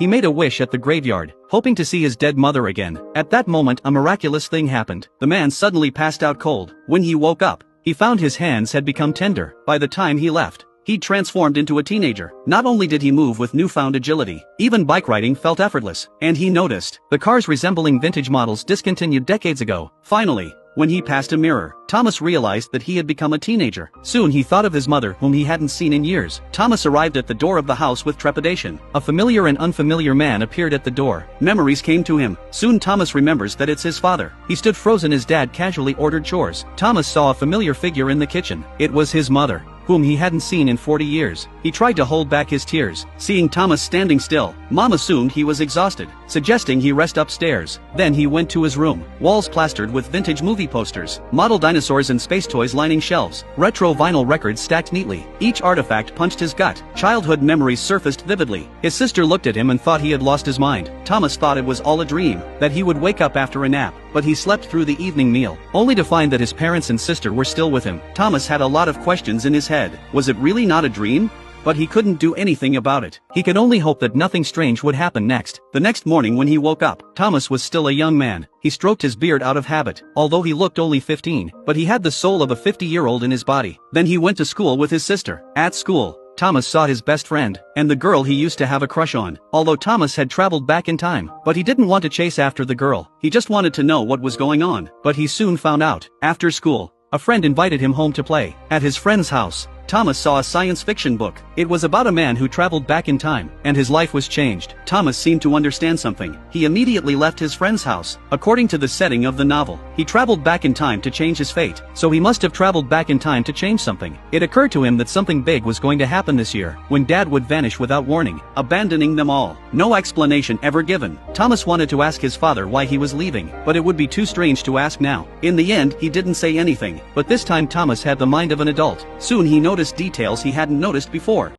He made a wish at the graveyard, hoping to see his dead mother again. At that moment a miraculous thing happened. The man suddenly passed out cold. When he woke up, he found his hands had become tender. By the time he left, he'd transformed into a teenager. Not only did he move with newfound agility, even bike riding felt effortless. And he noticed the cars resembling vintage models discontinued decades ago. Finally, when he passed a mirror, Thomas realized that he had become a teenager. Soon he thought of his mother whom he hadn't seen in years. Thomas arrived at the door of the house with trepidation. A familiar and unfamiliar man appeared at the door. Memories came to him. Soon Thomas remembers that it's his father. He stood frozen. His dad casually ordered chores. Thomas saw a familiar figure in the kitchen. It was his mother, whom he hadn't seen in 40 years. He tried to hold back his tears. Seeing Thomas standing still, Mom assumed he was exhausted, suggesting he rest upstairs. Then he went to his room. Walls plastered with vintage movie posters, model dinosaurs and space toys lining shelves, retro vinyl records stacked neatly. Each artifact punched his gut. Childhood memories surfaced vividly. His sister looked at him and thought he had lost his mind. Thomas thought it was all a dream, that he would wake up after a nap. But he slept through the evening meal, only to find that his parents and sister were still with him. Thomas had a lot of questions in his head. Was it really not a dream? But he couldn't do anything about it. He could only hope that nothing strange would happen next. The next morning when he woke up, Thomas was still a young man. He stroked his beard out of habit, although he looked only 15, but he had the soul of a 50-year-old in his body. Then he went to school with his sister. At school, Thomas saw his best friend, and the girl he used to have a crush on. Although Thomas had traveled back in time, but he didn't want to chase after the girl. He just wanted to know what was going on. But he soon found out. After school, a friend invited him home to play. At his friend's house, Thomas saw a science fiction book. It was about a man who traveled back in time, and his life was changed. Thomas seemed to understand something. He immediately left his friend's house. According to the setting of the novel, he traveled back in time to change his fate, so he must have traveled back in time to change something. It occurred to him that something big was going to happen this year, when Dad would vanish without warning, abandoning them all. No explanation ever given. Thomas wanted to ask his father why he was leaving, but it would be too strange to ask now. In the end, he didn't say anything, but this time Thomas had the mind of an adult. Soon he noticed details he hadn't noticed before.